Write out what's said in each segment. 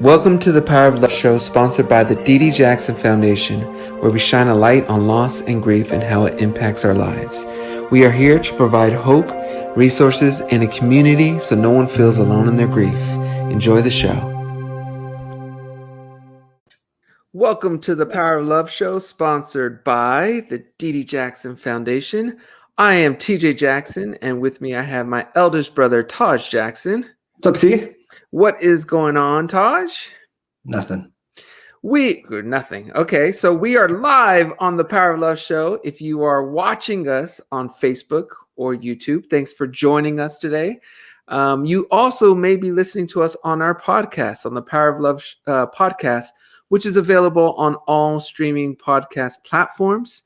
Welcome to the Power of Love show, sponsored by the DDJF Foundation, where we shine a light on loss and grief and how it impacts our lives. We are here to provide hope, resources, and a community so no one feels alone in their grief. Enjoy the show. Welcome to the Power of Love show, sponsored by the DDJF Foundation. I am TJ Jackson, and with me I have my eldest brother, Taj Jackson. What's up, T? What is going on, Taj? Nothing. Nothing. Okay, so we are live on the Power of Love show. If you are watching us on Facebook or YouTube, thanks for joining us today. You also may be listening to us on our podcast, on the Power of Love podcast, which is available on all streaming podcast platforms.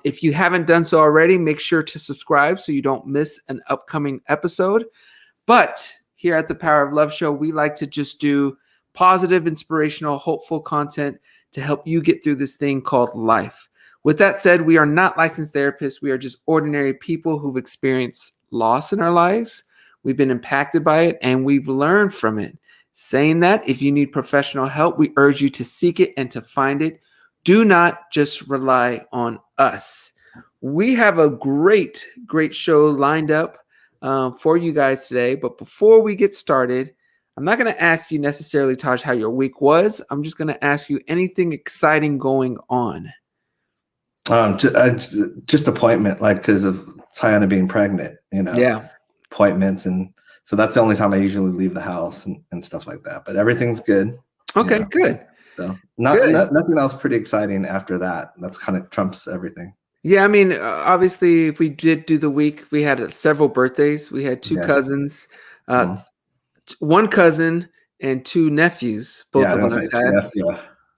If you haven't done so already, make sure to subscribe so you don't miss an upcoming episode. But here at the Power of Love show, we like to just do positive, inspirational, hopeful content to help you get through this thing called life. With that said, we are not licensed therapists. We are just ordinary people who've experienced loss in our lives. We've been impacted by it and we've learned from it. Saying that, if you need professional help, we urge you to seek it and to find it. Do not just rely on us. We have a great show lined up for you guys today. But before we get started, I'm not going to ask you necessarily, Taj, how your week was. I'm just going to ask you anything exciting going on. Just appointment, like because of Tiana being pregnant, Yeah. Appointments. And so that's the only time I usually leave the house and stuff like that. But everything's good. Okay, good. So nothing else pretty exciting after that. That's kind of trumps everything. Yeah, I mean, obviously, if we did do the week, we had several birthdays. We had two cousins, one cousin and two nephews. Both of us had.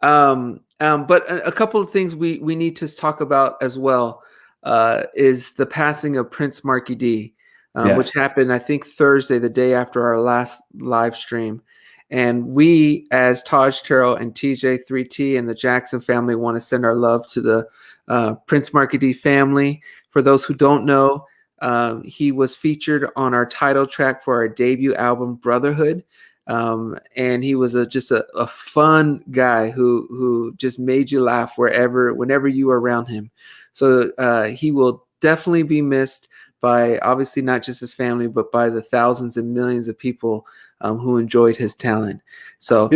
But a couple of things we need to talk about as well is the passing of Prince Marky D, which happened, I think, Thursday, the day after our last live stream. And we, as Taj, Terrell, and TJ, 3T, and the Jackson family, want to send our love to the Prince Marky D family. For those who don't know, he was featured on our title track for our debut album, Brotherhood. And he was just a fun guy who just made you laugh whenever you were around him. So he will definitely be missed by, obviously, not just his family, but by the thousands and millions of people who enjoyed his talent. So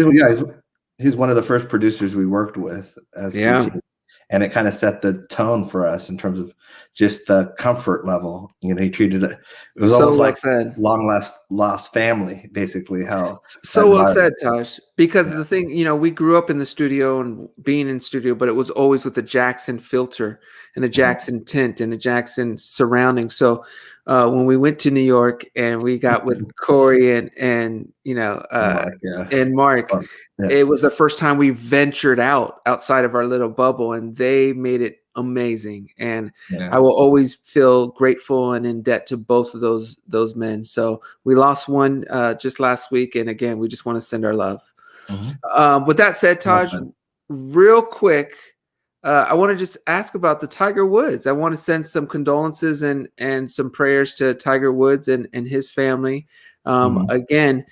he's one of the first producers we worked with as teaching, and it kind of set the tone for us in terms of just the comfort level. He treated it was so almost well like said. long lost family, basically. How so well said, Taj. Because the thing, we grew up in the studio and being in studio, but it was always with the Jackson filter and a Jackson tint and a Jackson surrounding. So when we went to New York and we got with Corey and Mark, it was the first time we ventured outside of our little bubble, and they made it amazing. And I will always feel grateful and in debt to both of those men. So we lost one just last week, and again, we just want to send our love. With that said, Taj, real quick, I want to just ask about the Tiger Woods. I want to send some condolences and some prayers to Tiger Woods and his family. Again,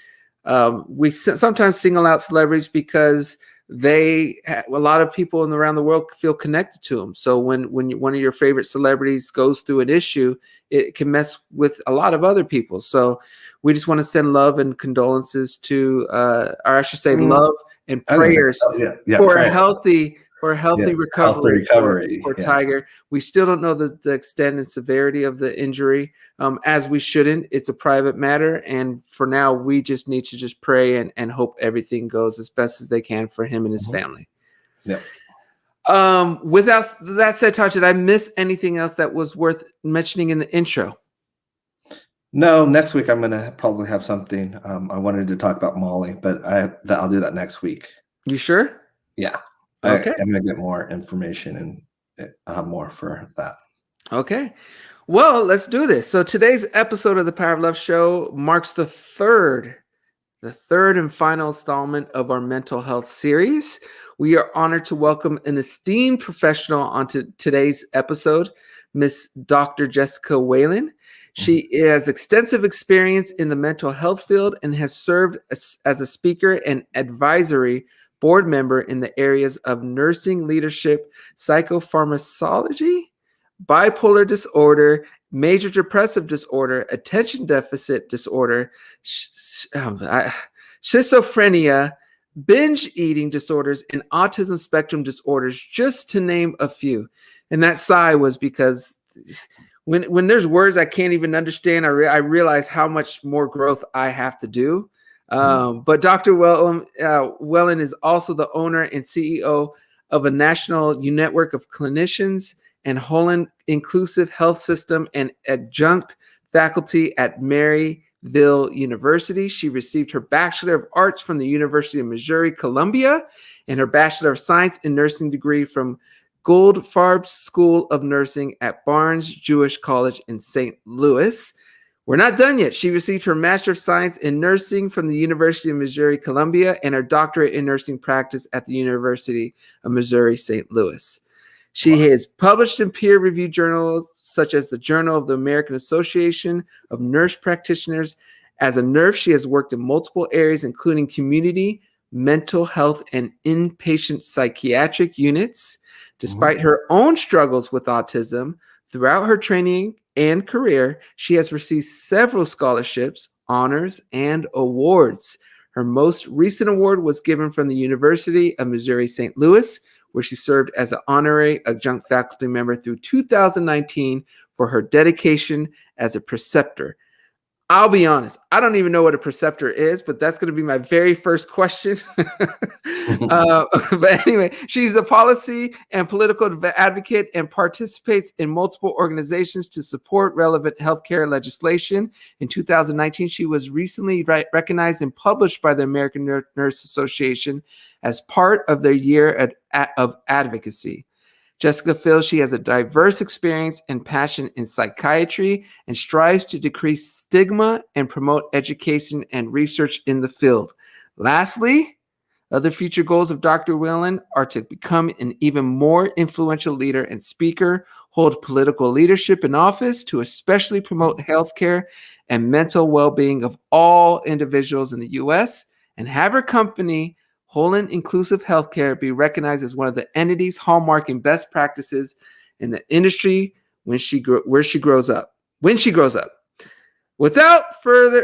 we sometimes single out celebrities because a lot of people around the world feel connected to them. So when one of your favorite celebrities goes through an issue, it can mess with a lot of other people. So we just want to send love and condolences to, or I should say, love and prayers for a healthy recovery for Tiger. We still don't know the extent and severity of the injury, as we shouldn't. It's a private matter, and for now, we just need to just pray and hope everything goes as best as they can for him and his family. Yeah. With that said, Taj, did I miss anything else that was worth mentioning in the intro? No, next week I'm going to probably have something. I wanted to talk about Molly, but I'll do that next week. You sure? Yeah. Okay. I'm going to get more information and I'll have more for that. Okay. Well, let's do this. So today's episode of the Power of Love show marks the third and final installment of our mental health series. We are honored to welcome an esteemed professional onto today's episode, Miss Dr. Jessica Whelan. She has extensive experience in the mental health field and has served as a speaker and advisory board member in the areas of nursing leadership, psychopharmacology, bipolar disorder, major depressive disorder, attention deficit disorder, schizophrenia, binge eating disorders, and autism spectrum disorders, just to name a few. And that sigh was because when there's words I can't even understand, I realize how much more growth I have to do. But Dr. Whelan is also the owner and CEO of a national network of clinicians and Holland Inclusive Health System and adjunct faculty at Maryville University. She received her Bachelor of Arts from the University of Missouri, Columbia, and her Bachelor of Science in Nursing degree from Goldfarb School of Nursing at Barnes Jewish College in St. Louis. We're not done yet. She received her Master of Science in Nursing from the University of Missouri, Columbia, and her doctorate in nursing practice at the University of Missouri, St. Louis. She has published in peer-reviewed journals such as the Journal of the American Association of Nurse Practitioners. As a nurse, she has worked in multiple areas, including community, mental health, and inpatient psychiatric units. Despite her own struggles with autism, throughout her training and career, she has received several scholarships, honors, and awards. Her most recent award was given from the University of Missouri St. Louis, where she served as an honorary adjunct faculty member through 2019 for her dedication as a preceptor. I'll be honest, I don't even know what a preceptor is, but that's going to be my very first question. But anyway, she's a policy and political advocate and participates in multiple organizations to support relevant healthcare legislation. In 2019, she was recently recognized and published by the American Nurse Association as part of their year of advocacy. Jessica feels she has a diverse experience and passion in psychiatry and strives to decrease stigma and promote education and research in the field. Lastly, other future goals of Dr. Whelan are to become an even more influential leader and speaker, hold political leadership in office to especially promote healthcare and mental well-being of all individuals in the U.S., and have her company, Holland Inclusive Healthcare, be recognized as one of the entities hallmarking best practices in the industry when she grows up. Without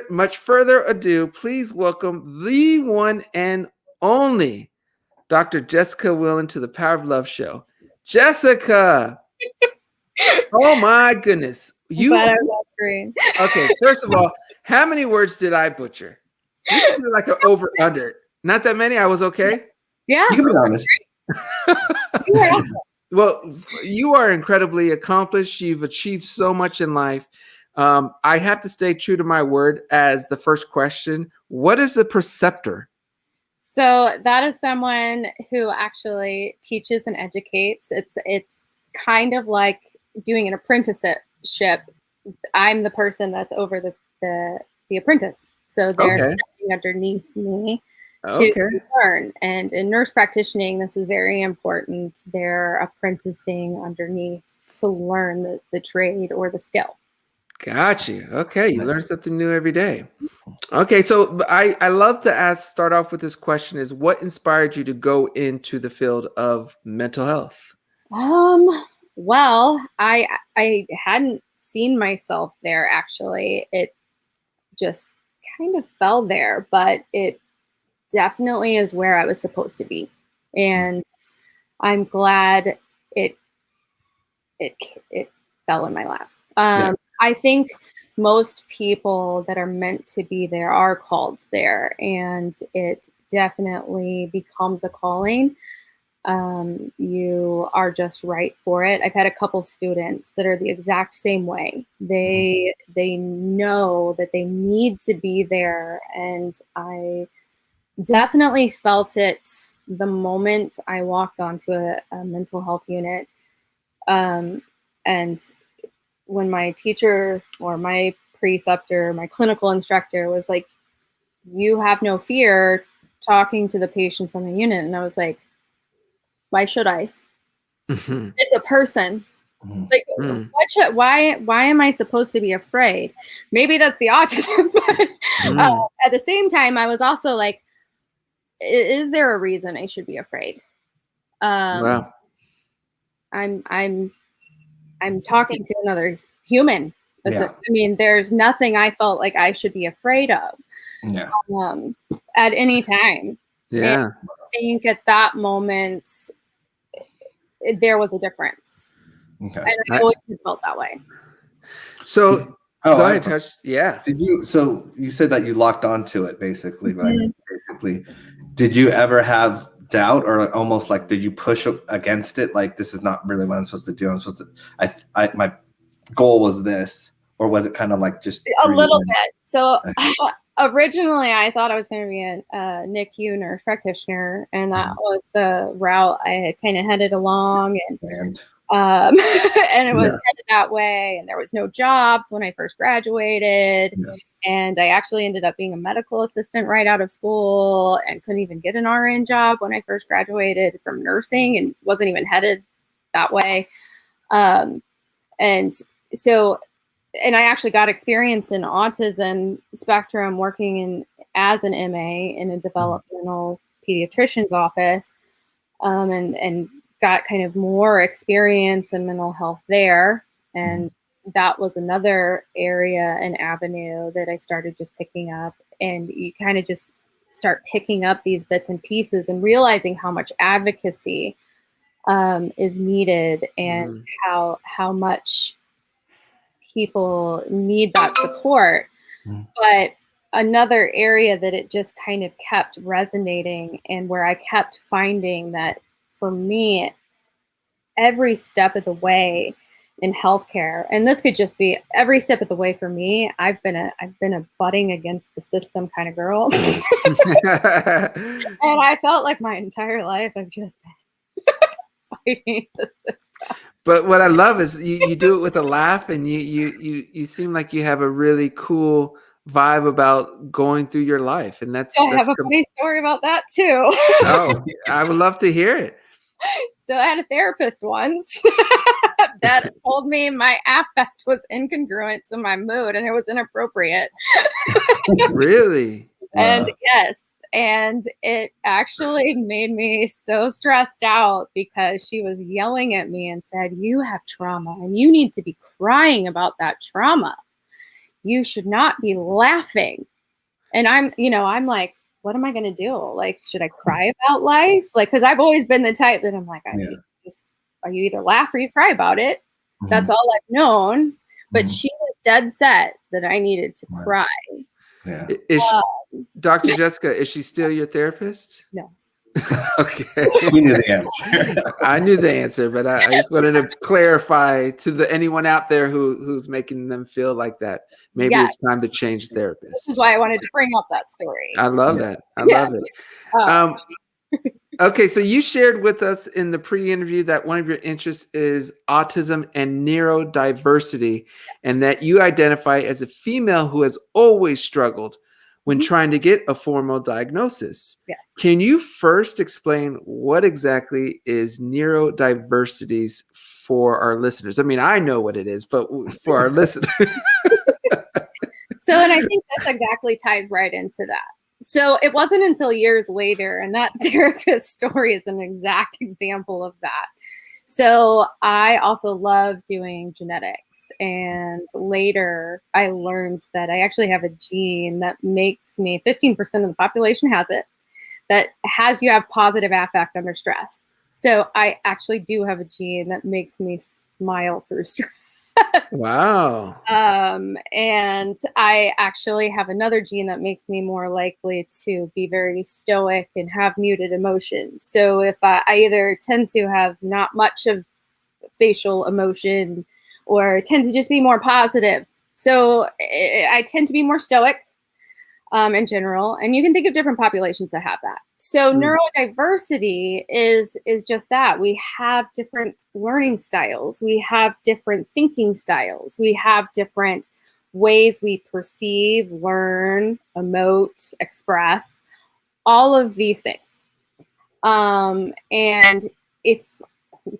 much further ado, please welcome the one and only Dr. Jessica Whelan to the Power of Love show. Jessica! Oh my goodness. I'm glad I was off screen. Okay, first of all, how many words did I butcher? We should do like an over-under. Not that many. I was okay. Yeah. You can be honest. Well, you are incredibly accomplished. You've achieved so much in life. I have to stay true to my word as the first question. What is a preceptor? So that is someone who actually teaches and educates. It's kind of like doing an apprenticeship. I'm the person that's over the apprentice. So they're stepping underneath me to learn. And in nurse practitioning, this is very important. They're apprenticing underneath to learn the trade or the skill. Got you. Okay, you learn something new every day. Okay, so I love to start off with this question: is what inspired you to go into the field of mental health? Well, I hadn't seen myself there actually. It just kind of fell there, but it definitely is where I was supposed to be, and I'm glad it fell in my lap. I think most people that are meant to be there are called there, and it definitely becomes a calling. You are just right for it. I've had a couple students that are the exact same way. They know that they need to be there, and I definitely felt it the moment I walked onto a mental health unit. And when my teacher or my preceptor, my clinical instructor was like, "You have no fear talking to the patients on the unit." And I was like, why should I? It's a person. Like, why am I supposed to be afraid? Maybe that's the autism, but at the same time, I was also like, is there a reason I should be afraid? Wow. I'm talking to another human. Yeah. I mean, there's nothing I felt like I should be afraid of at any time. Yeah. And I think at that moment, there was a difference. Okay. And I always felt that way. So go ahead, Touch. Yeah. So you said that you locked onto it basically, but basically, did you ever have doubt or almost like, did you push against it? Like, this is not really what I'm supposed to do. I'm supposed to, my goal was this, or was it kind of like just a little bit? So originally I thought I was going to be a NICU nurse practitioner, and that was the route I had kind of headed along, and it was headed that way, and there was no jobs when I first graduated, and I actually ended up being a medical assistant right out of school and couldn't even get an RN job when I first graduated from nursing, and wasn't even headed that way. And so, and I actually got experience in autism spectrum working as an MA in a developmental pediatrician's office, and got kind of more experience in mental health there. And that was another area and avenue that I started just picking up. And you kind of just start picking up these bits and pieces and realizing how much advocacy is needed, and how much people need that support. But another area that it just kind of kept resonating, and where I kept finding that for me, every step of the way in healthcare, and this could just be every step of the way for me, I've been a butting against the system kind of girl. And I felt like my entire life I've just been fighting the system. But what I love is you do it with a laugh, and you seem like you have a really cool vibe about going through your life, and I have a funny story about that too. Oh, I would love to hear it. So I had a therapist once that told me my affect was incongruent to my mood, and it was inappropriate. Really? And yes. And it actually made me so stressed out, because she was yelling at me and said, "You have trauma and you need to be crying about that trauma. You should not be laughing." And I'm like, what am I going to do? Like, should I cry about life? Like, because I've always been the type that I'm like, you either laugh or you cry about it. That's all I've known. But she was dead set that I needed to cry. Yeah. Dr. Jessica, is she still your therapist? No. Okay. You knew the answer. I knew the answer, but I just wanted to clarify to anyone out there who's making them feel like that. Maybe it's time to change therapists. This is why I wanted to bring up that story. I love that. I love it. Okay, so you shared with us in the pre-interview that one of your interests is autism and neurodiversity, and that you identify as a female who has always struggled when trying to get a formal diagnosis. Yeah. Can you first explain what exactly is neurodiversity for our listeners? I mean, I know what it is, but for our listeners. So, and I think this exactly ties right into that. So it wasn't until years later, and that therapist story is an exact example of that. So I also love doing genetics, and later I learned that I actually have a gene that makes me, 15% of the population has it, that has you have positive affect under stress. So I actually do have a gene that makes me smile through stress. Wow. And I actually have another gene that makes me more likely to be very stoic and have muted emotions. So if I either tend to have not much of facial emotion, or tend to just be more positive. So I tend to be more stoic in general. And you can think of different populations that have that. So neurodiversity is just that. We have different learning styles. We have different thinking styles. We have different ways we perceive, learn, emote, express, all of these things. And if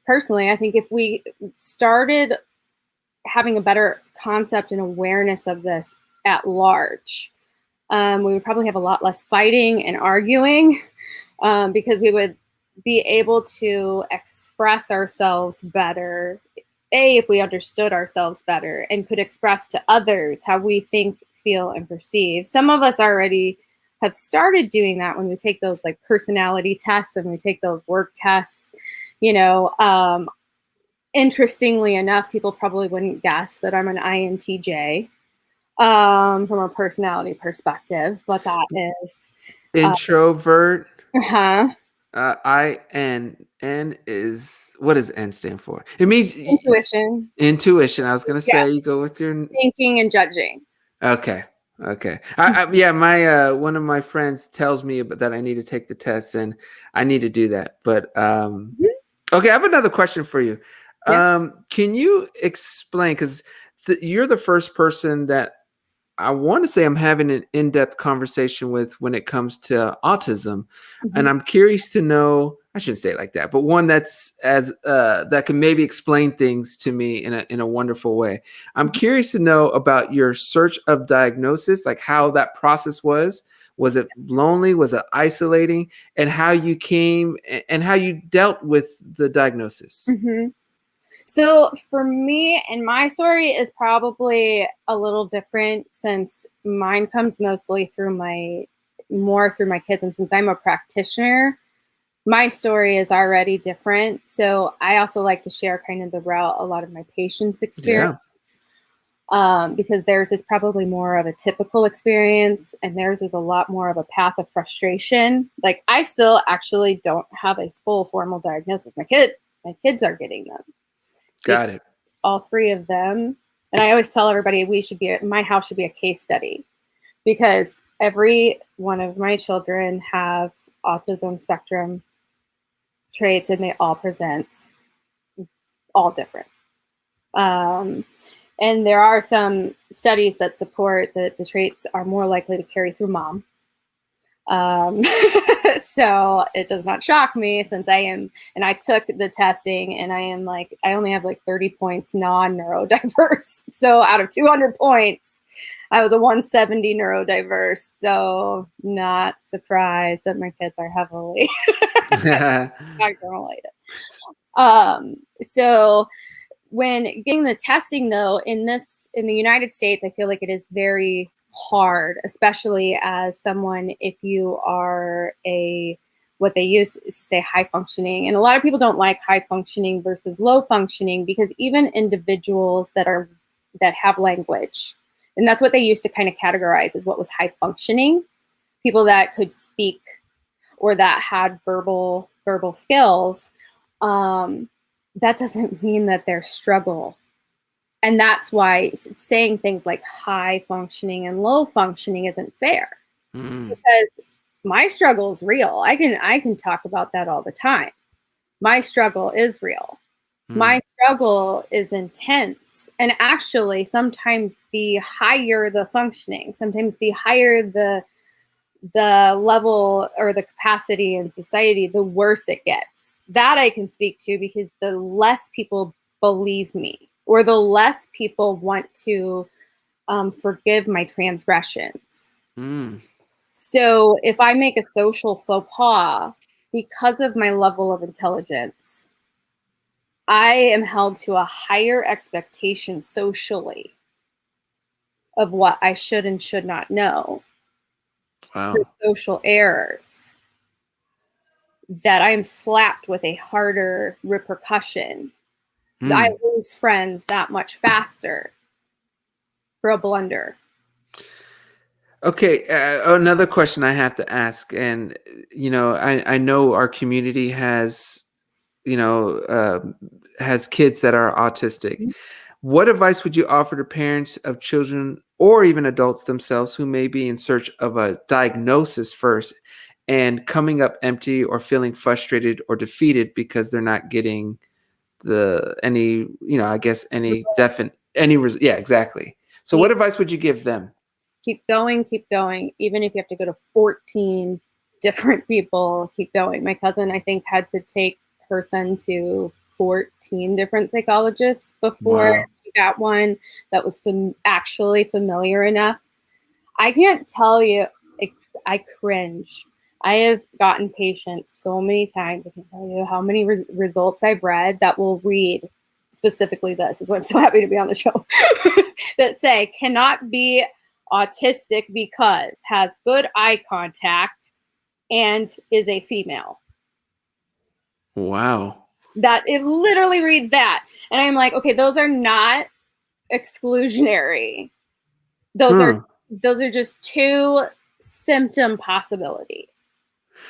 personally, I think if we started having a better concept and awareness of this at large, we would probably have a lot less fighting and arguing, because we would be able to express ourselves better. If we understood ourselves better and could express to others how we think, feel, and perceive. Some of us already have started doing that when we take those like personality tests and we take those work tests. Interestingly enough, people probably wouldn't guess that I'm an INTJ from a personality perspective, but that is introvert. Uh-huh. N is, what does N stand for? It means Intuition. Intuition. I was gonna say you go with your thinking and judging. Okay. Yeah, my one of my friends tells me that I need to take the test, and I need to do that. But okay, I have another question for you. Yeah. Can you explain, because you're the first person that I want to say I'm having an in-depth conversation with when it comes to autism, and I'm curious to know. I shouldn't say it like that, but one that's as that can maybe explain things to me in a wonderful way. I'm curious to know about your search of diagnosis, like how that process was. Was it lonely? Was it isolating? And how you came and how you dealt with the diagnosis. So for me, and my story is probably a little different since mine comes mostly through my kids, and since I'm a practitioner, my story is already different. So I also like to share kind of the route a lot of my patients experience, because theirs is probably more of a typical experience, and theirs is a lot more of a path of frustration. Like, I still actually don't have a full formal diagnosis. My kids are getting them. Got it. All three of them. And I always tell everybody my house should be a case study, because every one of my children have autism spectrum traits, and they all present all different. And there are some studies that support that the traits are more likely to carry through mom. So it does not shock me, since I took the testing, and I only have like 30 points non-neurodiverse. So out of 200 points, I was a 170 neurodiverse. So not surprised that my kids are heavily spectrum related. So when getting the testing, though, in the United States, I feel like it is very hard, especially as someone, if you are what they use is to say high functioning. And a lot of people don't like high functioning versus low functioning, because even individuals that have language, and that's what they used to kind of categorize as what was high functioning, people that could speak or that had verbal skills, that doesn't mean that they're struggle. And that's why saying things like high functioning and low functioning isn't fair, because my struggle is real. I can talk about that all the time. My struggle is real. My struggle is intense. And actually, sometimes the higher the functioning, sometimes the higher the level or the capacity in society, the worse it gets. That I can speak to, because the less people believe me, or the less people want to forgive my transgressions. So if I make a social faux pas because of my level of intelligence, I am held to a higher expectation socially of what I should and should not know. Wow. For social errors, that I'm slapped with a harder repercussion. I lose friends that much faster for a blunder. Okay, another question I have to ask, and I know our community has has kids that are autistic. What advice would you offer to parents of children, or even adults themselves, who may be in search of a diagnosis first and coming up empty or feeling frustrated or defeated because they're not getting any definite yeah, exactly. So what advice would you give them? Keep going, even if you have to go to 14 different people. Keep going. My cousin, I think, had to take her son to 14 different psychologists before Wow. we got one that was actually familiar enough. I can't tell you, I cringe. I have gotten patients so many times. I can tell you how many results I've read that will read specifically this. Is why I'm so happy to be on the show. That say cannot be autistic because has good eye contact and is a female. Wow. That it literally reads that. And I'm like, okay, those are not exclusionary. Those are just two symptom possibilities.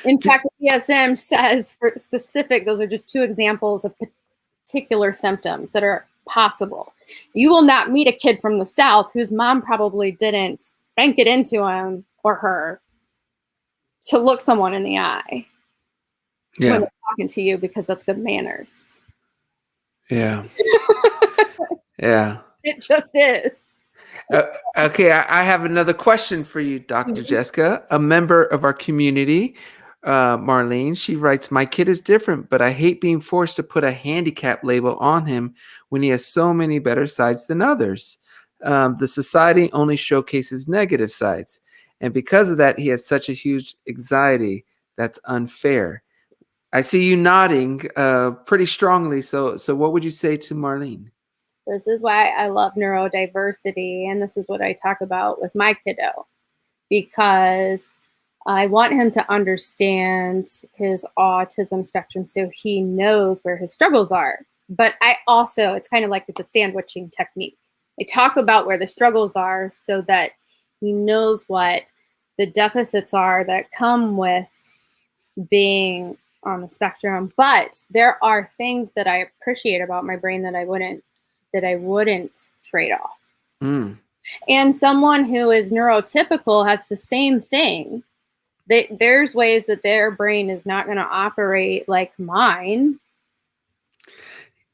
In fact, the DSM says for specific, those are just two examples of particular symptoms that are possible. You will not meet a kid from the South whose mom probably didn't spank it into him or her to look someone in the eye when they're talking to you, because that's good manners. Yeah. Yeah. It just is. Okay, I have another question for you, Dr. Jessica. A member of our community, Marlene, she writes, my kid is different, but I hate being forced to put a handicap label on him when he has so many better sides than others. The society only showcases negative sides. And because of that, he has such a huge anxiety. That's unfair. I see you nodding pretty strongly. So what would you say to Marlene? This is why I love neurodiversity, and this is what I talk about with my kiddo, because I want him to understand his autism spectrum so he knows where his struggles are. But I also, it's kind of like the sandwiching technique. I talk about where the struggles are so that he knows what the deficits are that come with being on the spectrum. But there are things that I appreciate about my brain that I wouldn't trade off. And someone who is neurotypical has the same thing. There's ways that their brain is not going to operate like mine.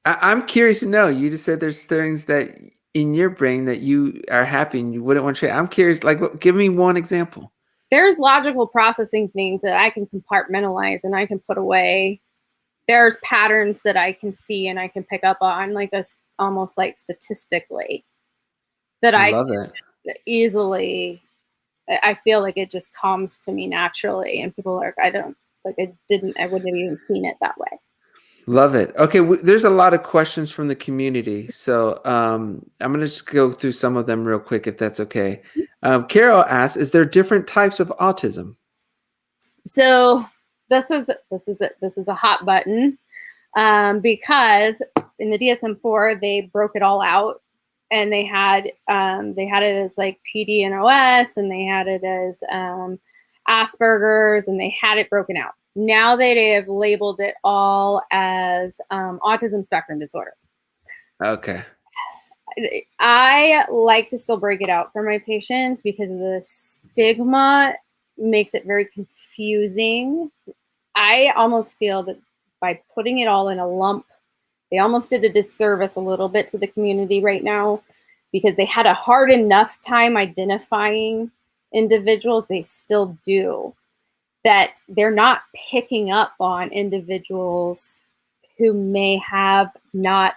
I'm curious to know. You just said there's things that in your brain that you are happy and you wouldn't want to trade. I'm curious, like, give me one example. There's logical processing things that I can compartmentalize and I can put away. There's patterns that I can see and I can pick up on, like almost like statistically, that I love can it. Easily. I feel like it just comes to me naturally, and people are like, I wouldn't have even seen it that way. Love it. Okay, there's a lot of questions from the community, so I'm going to just go through some of them real quick, if that's okay. Carol asks, "Is there different types of autism?" So this is a hot button, because in the DSM-4 they broke it all out, and they had it as like PD and OS, and they had it as Asperger's, and they had it broken out. Now they have labeled it all as autism spectrum disorder. Okay. I like to still break it out for my patients because the stigma makes it very confusing. I almost feel that by putting it all in a lump, they almost did a disservice a little bit to the community right now, because they had a hard enough time identifying individuals, they still do, that they're not picking up on individuals who may have not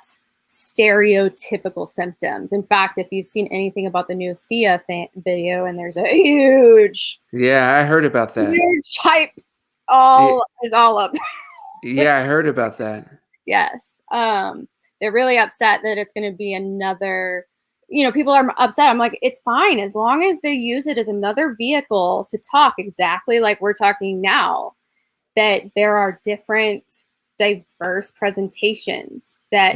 stereotypical symptoms. In fact, if you've seen anything about the new Sia video, and there's a huge, yeah, I heard about that. Huge hype is all up. Yeah, I heard about that. Yes. They're really upset that it's going to be another, people are upset. I'm like, it's fine as long as they use it as another vehicle to talk exactly like we're talking now, that there are different diverse presentations that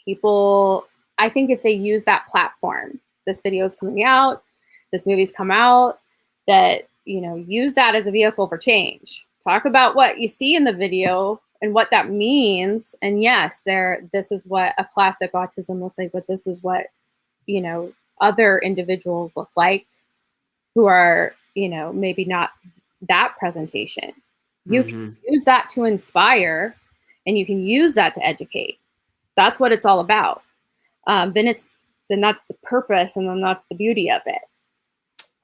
people, I think if they use that platform, this video is coming out, this movie's come out, that, use that as a vehicle for change. Talk about what you see in the video and what that means. And yes, this is what a classic autism looks like, but this is what, other individuals look like who are, maybe not that presentation. You can use that to inspire, and you can use that to educate. That's what it's all about. Then that's the purpose, and then that's the beauty of it.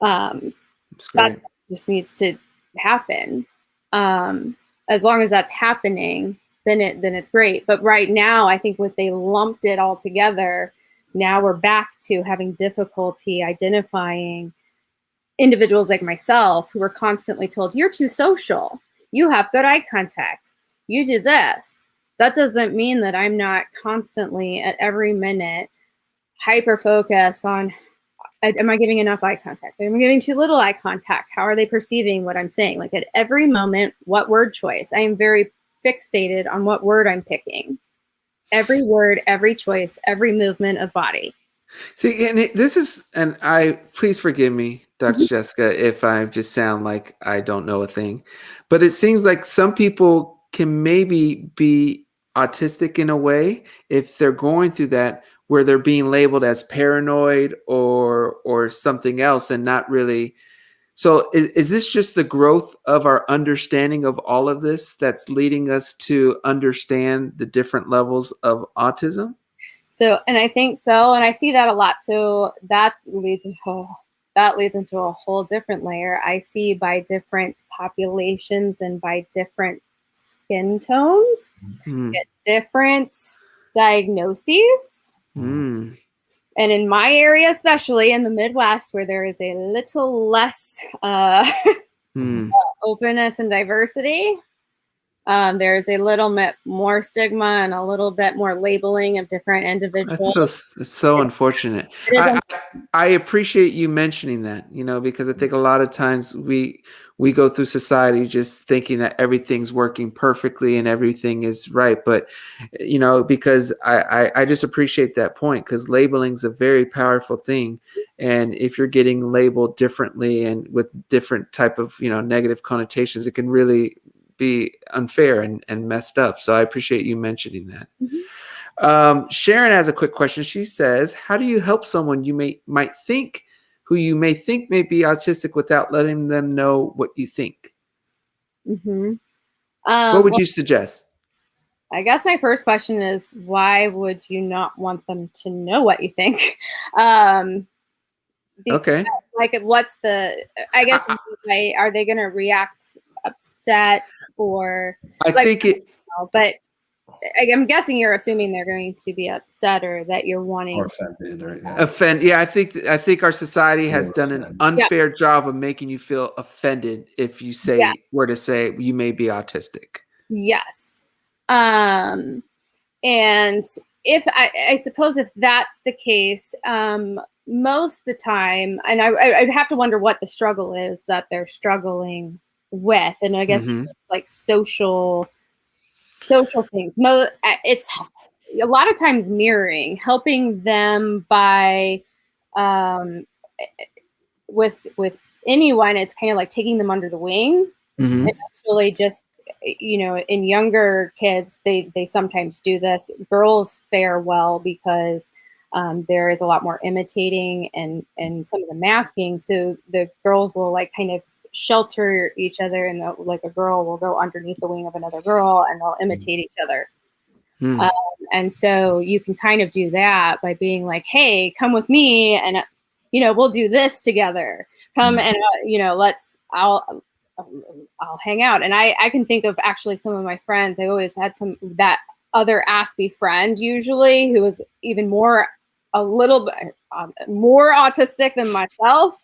That just needs to happen. As long as that's happening, then it's great. But right now, I think what they lumped it all together, now we're back to having difficulty identifying individuals like myself who are constantly told, you're too social, you have good eye contact, you do this. That doesn't mean that I'm not constantly at every minute hyper focused on, am I giving enough eye contact? Am I giving too little eye contact? How are they perceiving what I'm saying? Like at every moment, what word choice? I am very fixated on what word I'm picking. Every word, every choice, every movement of body. See, and this is, and please forgive me, Dr. Jessica, if I just sound like I don't know a thing, but it seems like some people can maybe be autistic in a way if they're going through that, where they're being labeled as paranoid or something else, and not really. So is this just the growth of our understanding of all of this that's leading us to understand the different levels of autism? So, and I think so, and I see that a lot. So that leads into a whole different layer. I see by different populations and by different skin tones, get different diagnoses. And in my area, especially in the Midwest, where there is a little less openness and diversity, there's a little bit more stigma and a little bit more labeling of different individuals. That's so unfortunate. I appreciate you mentioning that, because I think a lot of times we go through society just thinking that everything's working perfectly and everything is right. But, because I just appreciate that point, because labeling is a very powerful thing. And if you're getting labeled differently and with different type of, negative connotations, it can really be unfair and messed up. So I appreciate you mentioning that. Sharon has a quick question. She says, how do you help someone you may think may be autistic without letting them know what you think? What would you suggest? I guess my first question is, why would you not want them to know what you think? Okay. Like, what's the, I guess, are they going to react upset or? I think it. But I'm guessing you're assuming they're going to be upset, or that you're wanting or offended, or offend. Yeah, I think our society has done an unfair job of making you feel offended if you were to say you may be autistic. Yes. And if I suppose if that's the case, most of the time, and I'd have to wonder what the struggle is that they're struggling with, and I guess it's like social things. It's a lot of times mirroring, helping them by with anyone. It's kind of like taking them under the wing. And actually just, in younger kids, they sometimes do this. Girls fare well because there is a lot more imitating and some of the masking. So the girls will like kind of shelter each other, and like a girl will go underneath the wing of another girl and they'll imitate each other. And so you can kind of do that by being like, hey, come with me, and we'll do this together. Come and I'll hang out. And I can think of actually some of my friends. I always had that other Aspie friend, usually, who was even a little bit more autistic than myself,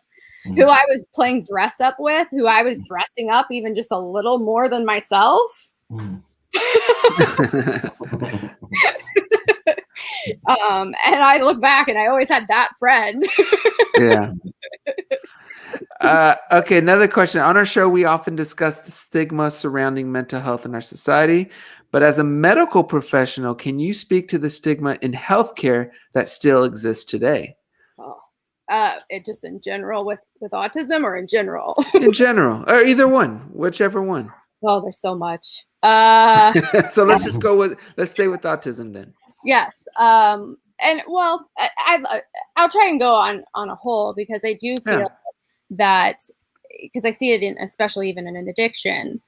who I was playing dress up with, who I was dressing up even just a little more than myself. And I look back and I always had that friend. Yeah. Okay, another question. On our show, we often discuss the stigma surrounding mental health in our society. But as a medical professional, can you speak to the stigma in healthcare that still exists today? It just in general with autism, or in general? In general, or either one, whichever one. Well, there's so much. So let's stay with autism then. Yes. And well, I'll try and go on a whole, because I do feel that, because I see it especially even in an addiction,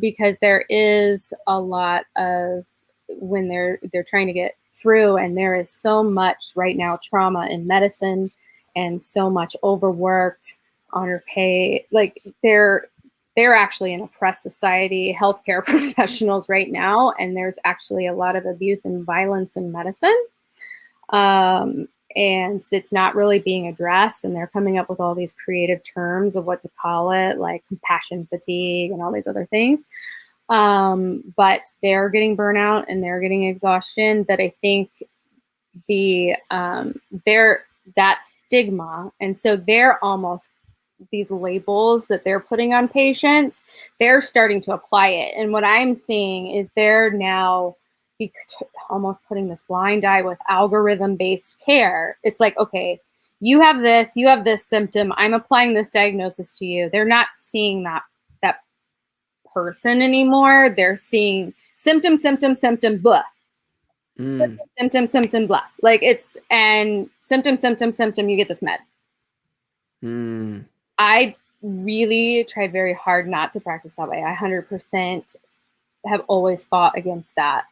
because there is a lot of, when they're trying to get through, and there is so much right now trauma in medicine and so much overworked, underpaid, like they're actually an oppressed society, healthcare professionals right now, and there's actually a lot of abuse and violence in medicine. And it's not really being addressed, and they're coming up with all these creative terms of what to call it, like compassion fatigue and all these other things. But they're getting burnout and they're getting exhaustion, that I think they're that stigma. And so they're almost, these labels that they're putting on patients, they're starting to apply it. And what I'm seeing is they're now almost putting this blind eye with algorithm-based care. It's like, okay, you have this symptom, I'm applying this diagnosis to you. They're not seeing that person anymore. They're seeing symptom, blah. Symptom, blah. Like it's, and symptom, you get this med. I really tried very hard not to practice that way. I 100% have always fought against that,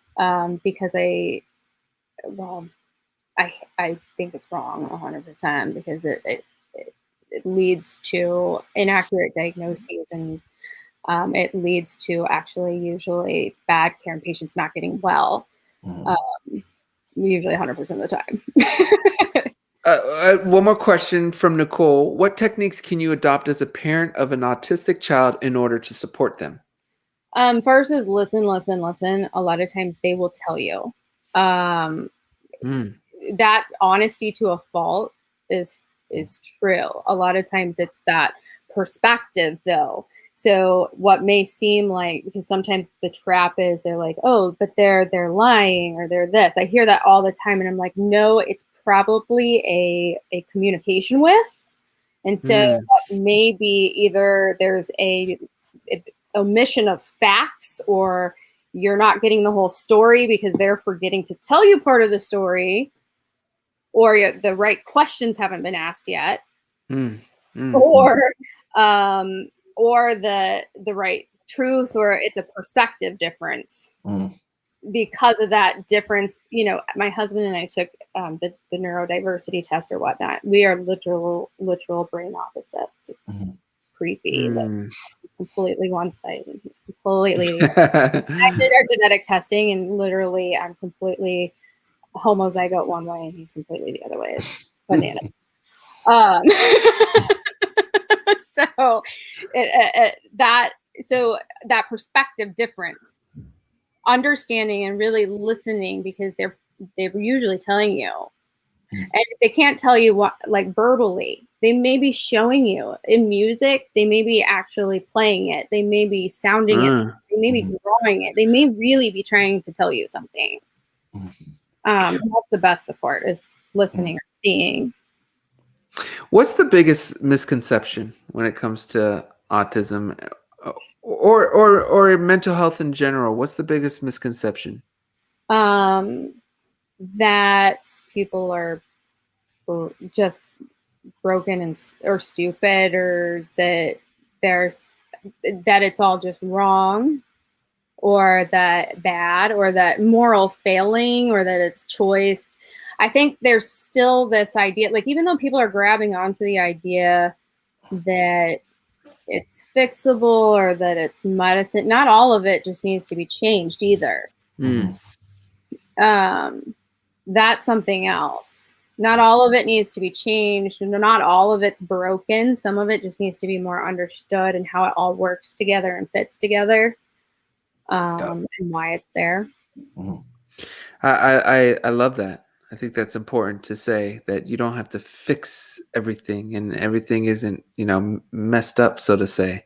because I think it's wrong 100%, because it leads to inaccurate diagnoses, and it leads to actually usually bad care and patients not getting well, usually 100% of the time. One more question from Nicole. What techniques can you adopt as a parent of an autistic child in order to support them? First is listen. A lot of times they will tell you. That honesty to a fault is true. A lot of times it's that perspective, though. So what may seem like, because sometimes the trap is they're like, oh, but they're lying, or they're this. I hear that all the time, and I'm like, no, it's probably a communication with. And so maybe either there's a omission of facts, or you're not getting the whole story because they're forgetting to tell you part of the story, or the right questions haven't been asked yet, or the right truth, or it's a perspective difference. Because of that difference, you know, my husband and I took the neurodiversity test or whatnot. We are literal brain opposites. It's creepy. Like, completely one side, and he's completely. I did our genetic testing, and literally, I'm completely homozygote one way, and he's completely the other way. It's bananas. So that perspective difference, understanding and really listening, because they're usually telling you, and if they can't tell you what, like verbally, they may be showing you in music, they may be actually playing it, they may be sounding it, they may be drawing it, they may really be trying to tell you something. That's the best support, is listening or seeing. What's the biggest misconception when it comes to autism or mental health in general? What's the biggest misconception? That people are just broken or stupid, or that it's all just wrong, or that bad, or that moral failing, or that it's choice. I think there's still this idea, like, even though people are grabbing onto the idea that it's fixable or that it's medicine, not all of it just needs to be changed either. That's something else. Not all of it needs to be changed, and not all of it's broken. Some of it just needs to be more understood, and how it all works together and fits together, and why it's there. I love that. I think that's important to say, that you don't have to fix everything, and everything isn't, messed up, so to say.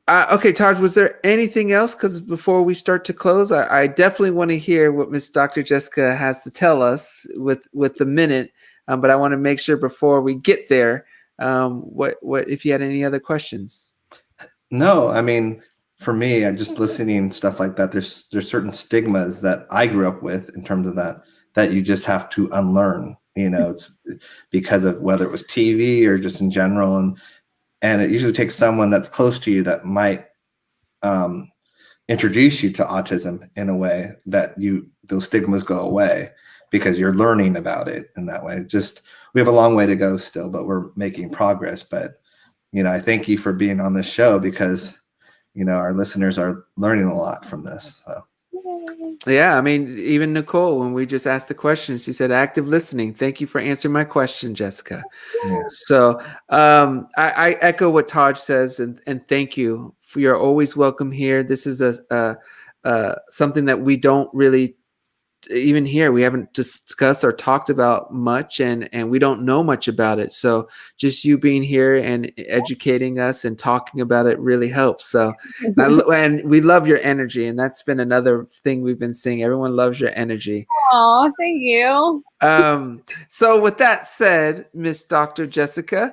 Okay, Taj, was there anything else? Because before we start to close, I definitely want to hear what Miss Dr. Jessica has to tell us with the minute. But I want to make sure before we get there, what if you had any other questions? No, I mean, for me, I just listening stuff like that, there's certain stigmas that I grew up with in terms of that you just have to unlearn. It's because of whether it was TV or just in general, and it usually takes someone that's close to you that might introduce you to autism in a way that those stigmas go away, because you're learning about it in that way. We have a long way to go still, but we're making progress. But I thank you for being on this show because, our listeners are learning a lot from this. So. Yeah, I mean, even Nicole, when we just asked the questions, she said, active listening. Thank you for answering my question, Jessica. Yeah. So I echo what Taj says, and thank you. You're always welcome here. This is something that we don't really even here, we haven't discussed or talked about much, and we don't know much about it. So just you being here and educating us and talking about it really helps. So and we love your energy, and that's been another thing we've been seeing. Everyone loves your energy. Oh, thank you. So with that said, Miss Dr. Jessica,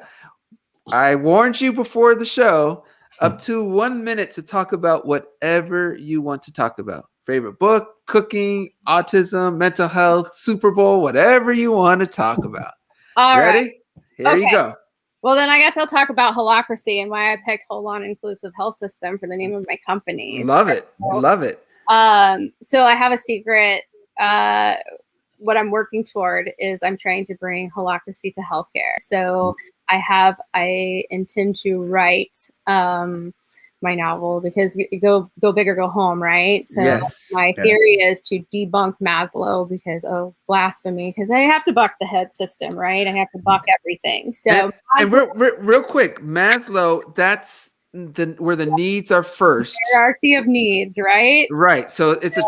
I warned you before the show, up to 1 minute to talk about whatever you want to talk about. Favorite book, cooking, autism, mental health, Super Bowl, whatever you want to talk about. All Ready? right. Here you go. Well, then I guess I'll talk about holacracy and why I picked Hold On Inclusive Health System for the name of my company. Love it. Love it. So I have a secret. What I'm working toward is I'm trying to bring holacracy to healthcare. So I intend to write my novel, because you go big or go home, right? So my theory is to debunk Maslow, because blasphemy, because I have to buck the head system, right? I have to buck everything. So and real quick, Maslow, that's where the needs are first. Hierarchy of needs, right? Right. So it's a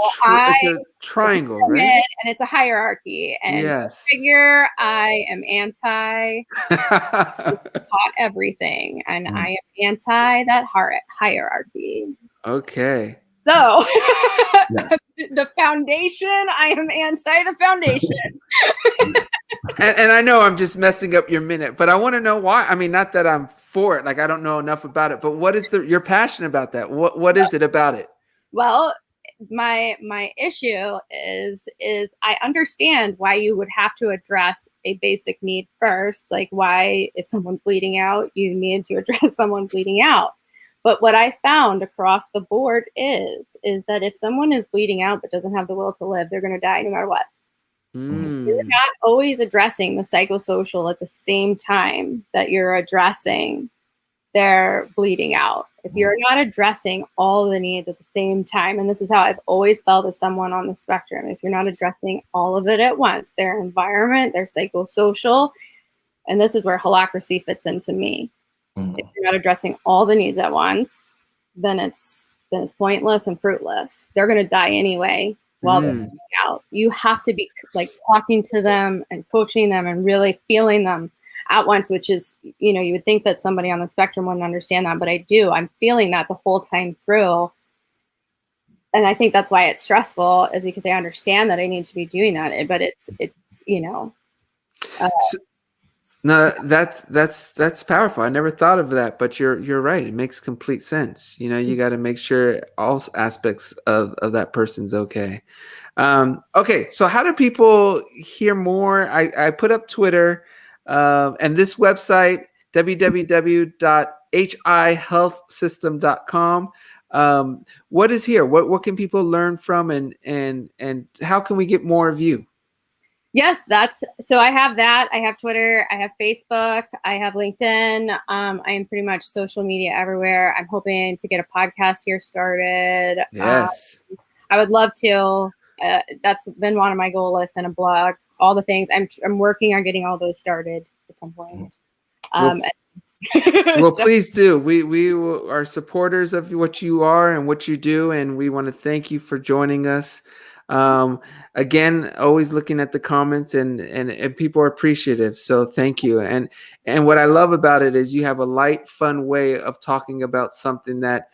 triangle, right? And it's a hierarchy. And figure I am anti taught everything, and I am anti that hierarchy. Okay. So the foundation, I am anti the foundation. and I know I'm just messing up your minute, but I want to know why. I mean, not that I'm for it, like I don't know enough about it, but what is you're passionate about that? What is it about it? Well, my issue is I understand why you would have to address a basic need first, like why, if someone's bleeding out, you need to address someone bleeding out. But what I found across the board is that if someone is bleeding out but doesn't have the will to live, they're going to die no matter what. You're not always addressing the psychosocial at the same time that you're addressing their bleeding out. If you're not addressing all the needs at the same time, and this is how I've always felt as someone on the spectrum, if you're not addressing all of it at once, their environment, their psychosocial, and this is where holacracy fits into me. If you're not addressing all the needs at once, then it's pointless and fruitless. They're going to die anyway while they're bleeding out. You have to be like talking to them and coaching them and really feeling them at once, which is, you would think that somebody on the spectrum wouldn't understand that, but I do. I'm feeling that the whole time through. And I think that's why it's stressful, is because I understand that I need to be doing that, but it's no, that's powerful. I never thought of that, but you're right. It makes complete sense. You got to make sure all aspects of that person's okay. Okay, so how do people hear more? I put up Twitter and this website, www.hihealthsystem.com. What is here? What can people learn from, and how can we get more of you? Yes, so I have that. I have Twitter, I have Facebook, I have LinkedIn. I am pretty much social media everywhere. I'm hoping to get a podcast here started. Yes. I would love to. That's been one of my goal lists, and a blog, all the things. I'm working on getting all those started at some point. Well, please do. We are supporters of what you are and what you do, and we want to thank you for joining us. Again, always looking at the comments, and people are appreciative. So thank you. And what I love about it is you have a light, fun way of talking about something that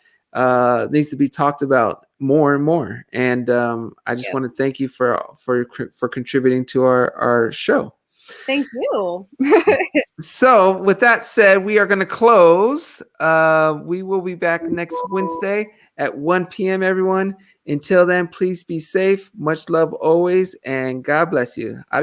needs to be talked about more and more. And I just want to thank you for contributing to our show. Thank you. So with that said, we are going to close. We will be back next Wednesday at 1 p.m. everyone. Until then, please be safe. Much love always, and God bless you.